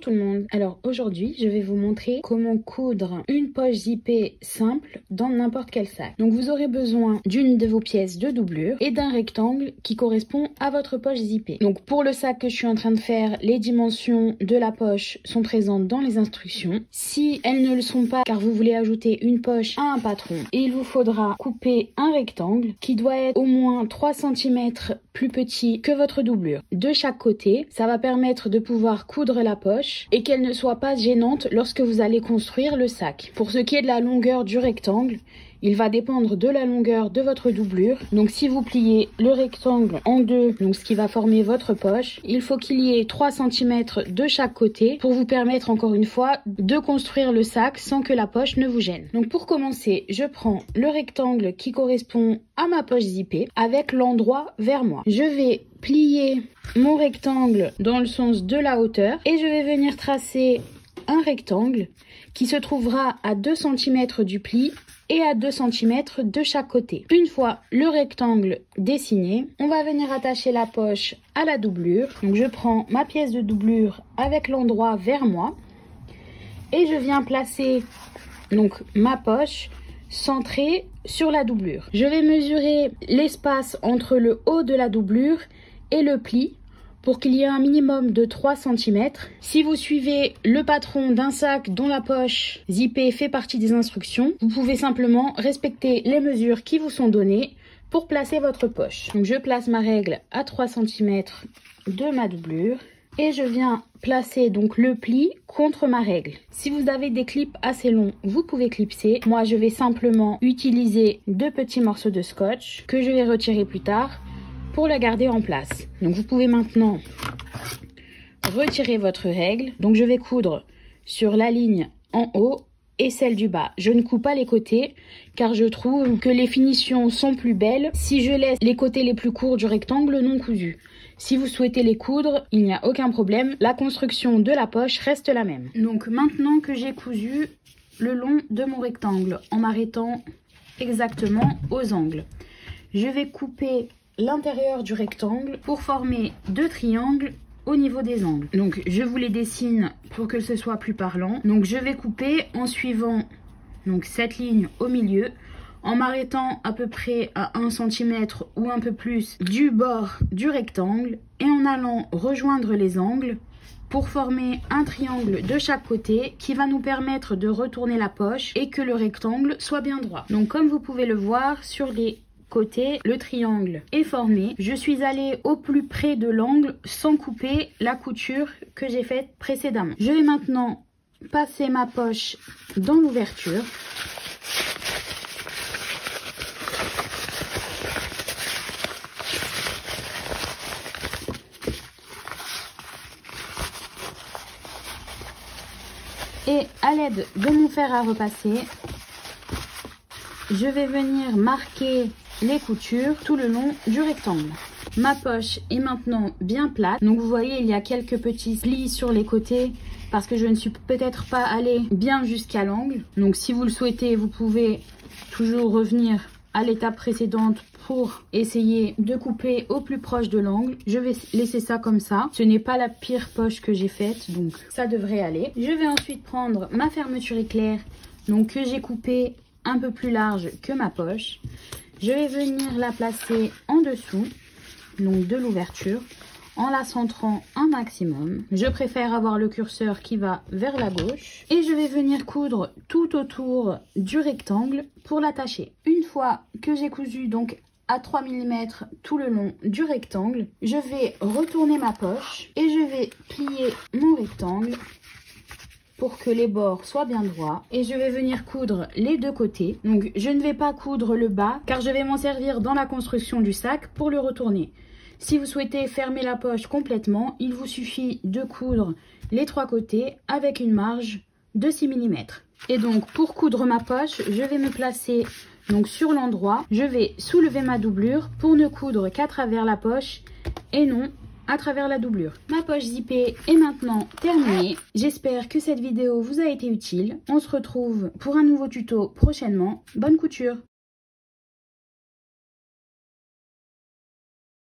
tout le monde. Alors aujourd'hui, je vais vous montrer comment coudre une poche zippée simple dans n'importe quel sac. Donc vous aurez besoin d'une de vos pièces de doublure et d'un rectangle qui correspond à votre poche zippée. Donc pour le sac que je suis en train de faire, les dimensions de la poche sont présentes dans les instructions. Si elles ne le sont pas car vous voulez ajouter une poche à un patron, il vous faudra couper un rectangle qui doit être au moins 3 cm plus petit que votre doublure de chaque côté. Ça va permettre de pouvoir coudre la poche et qu'elle ne soit pas gênante lorsque vous allez construire le sac. Pour ce qui est de la longueur du rectangle, il va dépendre de la longueur de votre doublure. Donc si vous pliez le rectangle en deux, donc ce qui va former votre poche, il faut qu'il y ait 3 cm de chaque côté pour vous permettre encore une fois de construire le sac sans que la poche ne vous gêne. Donc pour commencer, je prends le rectangle qui correspond à ma poche zippée avec l'endroit vers moi. Je vais plier mon rectangle dans le sens de la hauteur et je vais venir tracer un rectangle qui se trouvera à 2 cm du pli et à 2 cm de chaque côté. Une fois le rectangle dessiné, on va venir attacher la poche à la doublure. Donc je prends ma pièce de doublure avec l'endroit vers moi et je viens placer donc ma poche centrée sur la doublure. Je vais mesurer l'espace entre le haut de la doublure et le pli pour qu'il y ait un minimum de 3 cm. Si vous suivez le patron d'un sac dont la poche zippée fait partie des instructions, vous pouvez simplement respecter les mesures qui vous sont données pour placer votre poche. Donc je place ma règle à 3 cm de ma doublure et je viens placer donc le pli contre ma règle. Si vous avez des clips assez longs, vous pouvez clipser. Moi, je vais simplement utiliser 2 petits morceaux de scotch que je vais retirer plus tard pour la garder en place. Donc vous pouvez maintenant retirer votre règle. Donc je vais coudre sur la ligne en haut et celle du bas. Je ne coupe pas les côtés car je trouve que les finitions sont plus belles si je laisse les côtés les plus courts du rectangle non cousus. Si vous souhaitez les coudre, il n'y a aucun problème. La construction de la poche reste la même. Donc maintenant que j'ai cousu le long de mon rectangle en m'arrêtant exactement aux angles, je vais couper l'intérieur du rectangle pour former 2 triangles au niveau des angles. Donc je vous les dessine pour que ce soit plus parlant. Donc je vais couper en suivant donc cette ligne au milieu, en m'arrêtant à peu près à 1 cm ou un peu plus du bord du rectangle et en allant rejoindre les angles pour former un triangle de chaque côté qui va nous permettre de retourner la poche et que le rectangle soit bien droit. Donc comme vous pouvez le voir sur les côté, le triangle est formé. Je suis allée au plus près de l'angle sans couper la couture que j'ai faite précédemment. Je vais maintenant passer ma poche dans l'ouverture. Et à l'aide de mon fer à repasser, je vais venir marquer les coutures tout le long du rectangle. Ma poche est maintenant bien plate. Donc vous voyez, il y a quelques petits plis sur les côtés parce que je ne suis peut-être pas allée bien jusqu'à l'angle. Donc si vous le souhaitez, vous pouvez toujours revenir à l'étape précédente pour essayer de couper au plus proche de l'angle. Je vais laisser ça comme ça. Ce n'est pas la pire poche que j'ai faite, donc ça devrait aller. Je vais ensuite prendre ma fermeture éclair, donc que j'ai coupée un peu plus large que ma poche. Je vais venir la placer en dessous donc de l'ouverture en la centrant un maximum. Je préfère avoir le curseur qui va vers la gauche et je vais venir coudre tout autour du rectangle pour l'attacher. Une fois que j'ai cousu donc à 3 mm tout le long du rectangle, je vais retourner ma poche et je vais plier mon rectangle pour que les bords soient bien droits et je vais venir coudre les 2 côtés. Donc je ne vais pas coudre le bas car je vais m'en servir dans la construction du sac pour le retourner. Si vous souhaitez fermer la poche complètement, il vous suffit de coudre les 3 côtés avec une marge de 6 mm. Et donc pour coudre ma poche, je vais me placer donc sur l'endroit. Je vais soulever ma doublure pour ne coudre qu'à travers la poche et non à travers la doublure. Ma poche zippée est maintenant terminée. J'espère que cette vidéo vous a été utile. On se retrouve pour un nouveau tuto prochainement. Bonne couture!